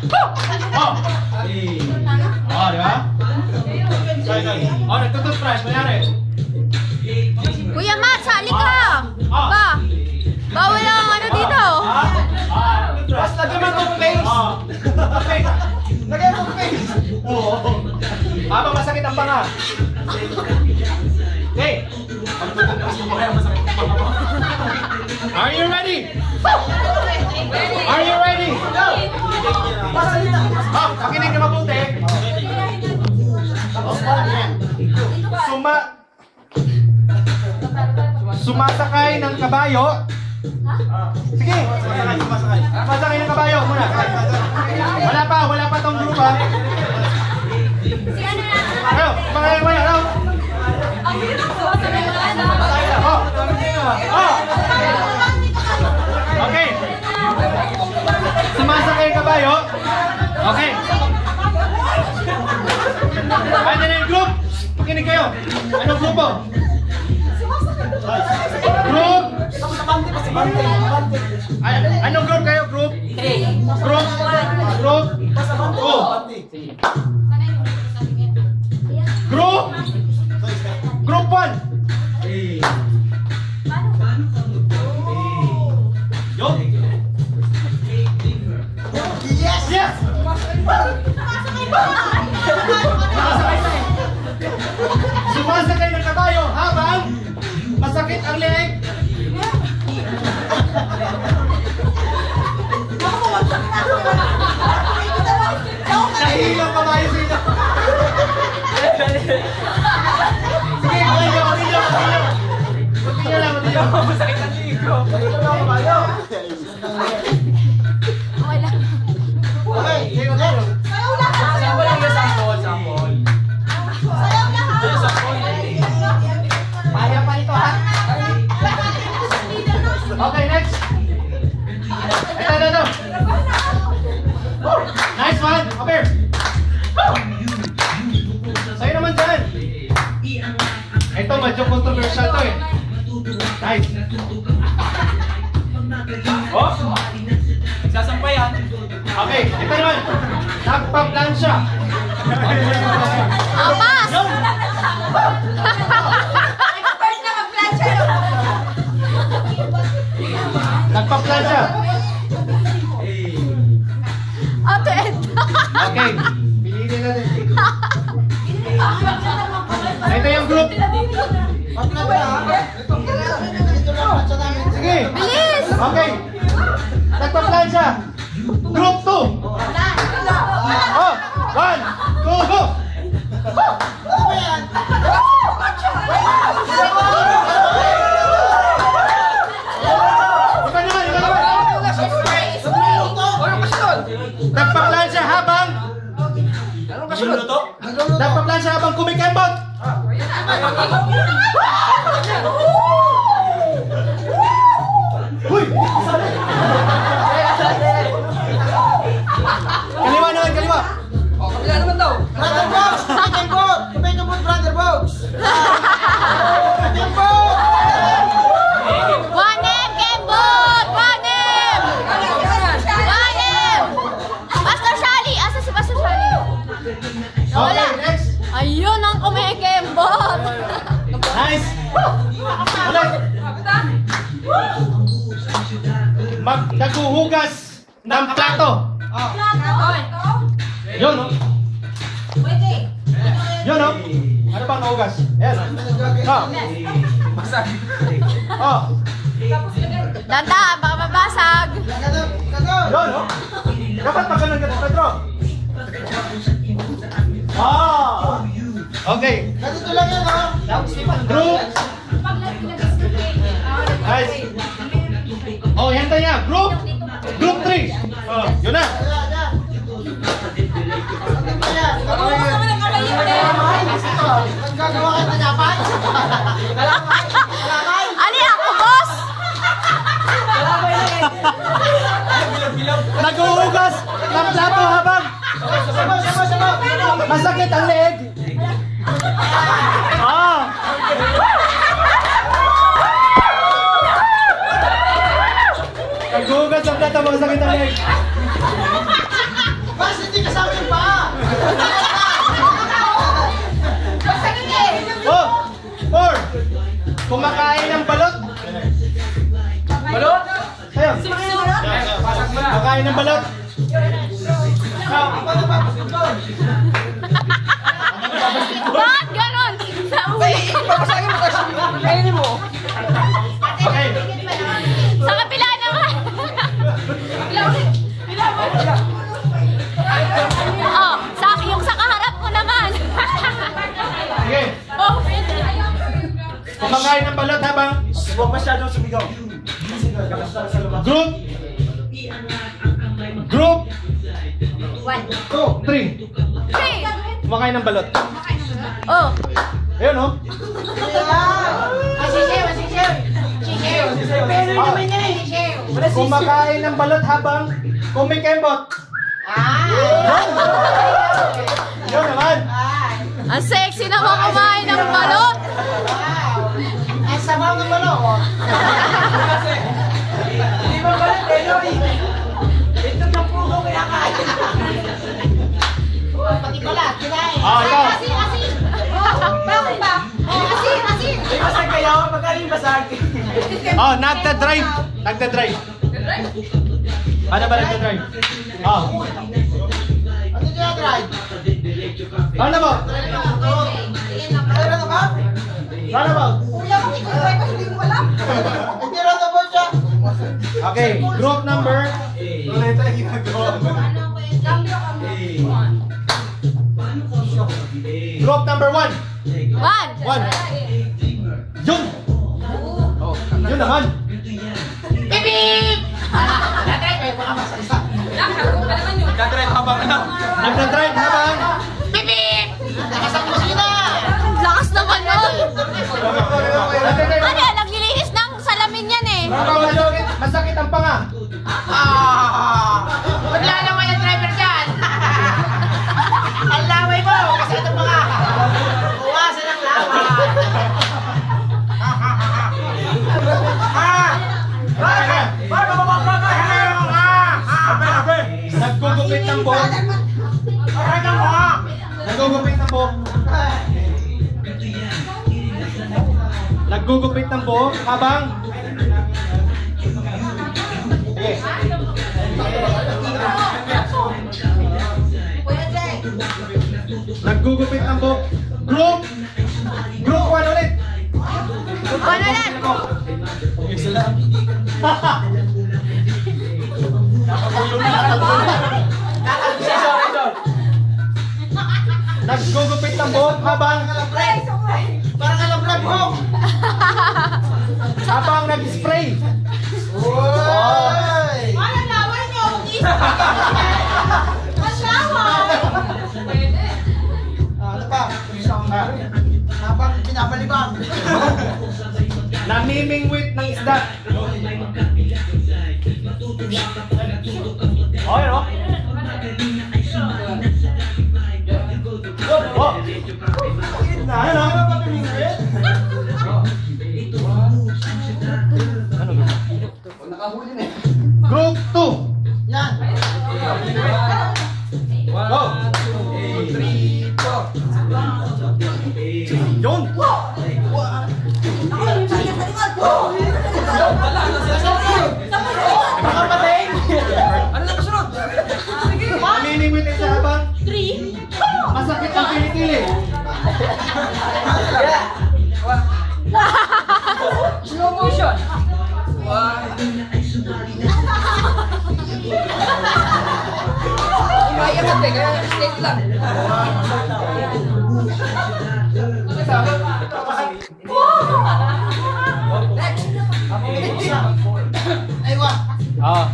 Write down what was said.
Oh! Oh, di ba? Oh, nagtututbrush. Mayari. Kuya Matt, sali ka! Ba? Bawal ang ano dito. Mas lagyan mo ng face. Lagyan mo ng face. Oo. Habang masakit ang panga. Okay. Are you ready? Are you ready? Pakinig na mabuti. Sumasakay ng kabayo. Sige. Sumasakay ng kabayo muna. Wala pa tong grupa. Ano? Ano? Okay. Sumasakay ng kabayo. Okay. Ano na yung group? Makinig kayo. Anong grupo? Group? Anong group kayo? Group? Group? Group? Group? Group 1. Yo? Yes! Yes! Sumasakay ng kabayo habang masakit ang leeg. Nahihilang kabayo sa inyo. Sige, continue lang. Masakit ang leeg ko. Kabayo. Okay, sige, continue. Sample lang yung sample. Sayaw lahat. Paya pa ito, ha? Okay, next. Ito. Nice one. Up here. Sa'yo naman dyan. Ito, medyo controversial to eh. Nice. Oh. Sasampayan. Okay, ito naman. Nagpa-plansya. Apas! Nagpa-plansya. Ate! Okay, piliin natin. Ito yung group. Sige. Bilis! Okay. Nagpa-plansya. Group 2. Oh, 1, 2, go! Nagpa-plansya habang nagpa-plansya habang kumikembot. Uy! Kaliwa naman, kaliwa. Oh, kabila naman daw. Brother Box! Kumikembot! Kumikembot, Brother Box! Kumikembot! 1M, Kembot! 1M! 1M! Pastor Shali! Asa si Pastor Shali? Wala. Okay, next. Ayun ang kumikembot! Nice. Ulit. Naghuhugas ng plato. Yun, no? Yun, no? Ano bang nahugas? Ayan. Oh. Oh. Danda, baka mabasag! Yun, no? Dapat magalang ganun, Pedro. Ah. Okay. Ganito lang yan, ha? Group. Nice. Oh, yan tayo. Group. Group 3. Oh, yun na. Gagawa kayo na dapat? Ali ako, boss! Naghuhugas ng plato habang masakit ang leeg. Ah. Naghuhugas ng plato habang masakit ang leeg. Kumakain ng balot. Bakit ganon? Sa uwi. Papasagin mo kasi. Kainin mo. Okay. Sa kapila naman. Oh, yung sa kaharap ko naman. Sige. Oh, Kumakain ng balot habang Huwag masyadong sumigaw. group. Group. 2, 3. 3. Kumakain ng balot. Oh. Ayun oh. Kumakain ng balot habang kumikembot. Yun naman. Ang sexy naman kumain ng balot. Ang sabaw ng balot. Hindi ba balot, Eloy? Ito ng pugo kaya kaya. Pati balat, kinain. Ito. Asin. Bakit ba? Asin. Hindi basag kayo, magaling basag. Nagda-drive. Nagda-drive. Ano ba nagda-drive? Ano kaya drive? Ano ba? Meron na ba? Ano ba? Kuya, kung ikaw drive, hindi mo alam. Meron na ba siya? Okay, group number. Group number 1. 1. Yun. Yun naman. Bibip! Nagda-drive habang Bibip! Lakas naman nun. Ano, naglilinis ng salamin yan eh. masakit ang panga. Wala naman yung driver dyan. Ang laway mo, kasi ito mga. Buwasan ang laway. Nagugupit ng buhok. Nagugupit ng buhok. Nagugupit ng buhok habang sige. Naggugupit ng buhok. Group 1 ulit. Ano ulit? Naggugupit ng buhok habang Parang alam na buhok. habang nag-spray. Oy! Ano laway nyo? Ang laway! Ano pa? Habang pinabaliban. Namimingwit ng isda. Oh, yun oh. Oh. Ayun oh. Group 2. Yan. Go. 3, 4. Yun. Ano na kasunod? Namimingwit ng isda habang 3. masakit ang kilikili. Slow motion. Kaya ka kaya straight lang. Next. Aywa. Ah.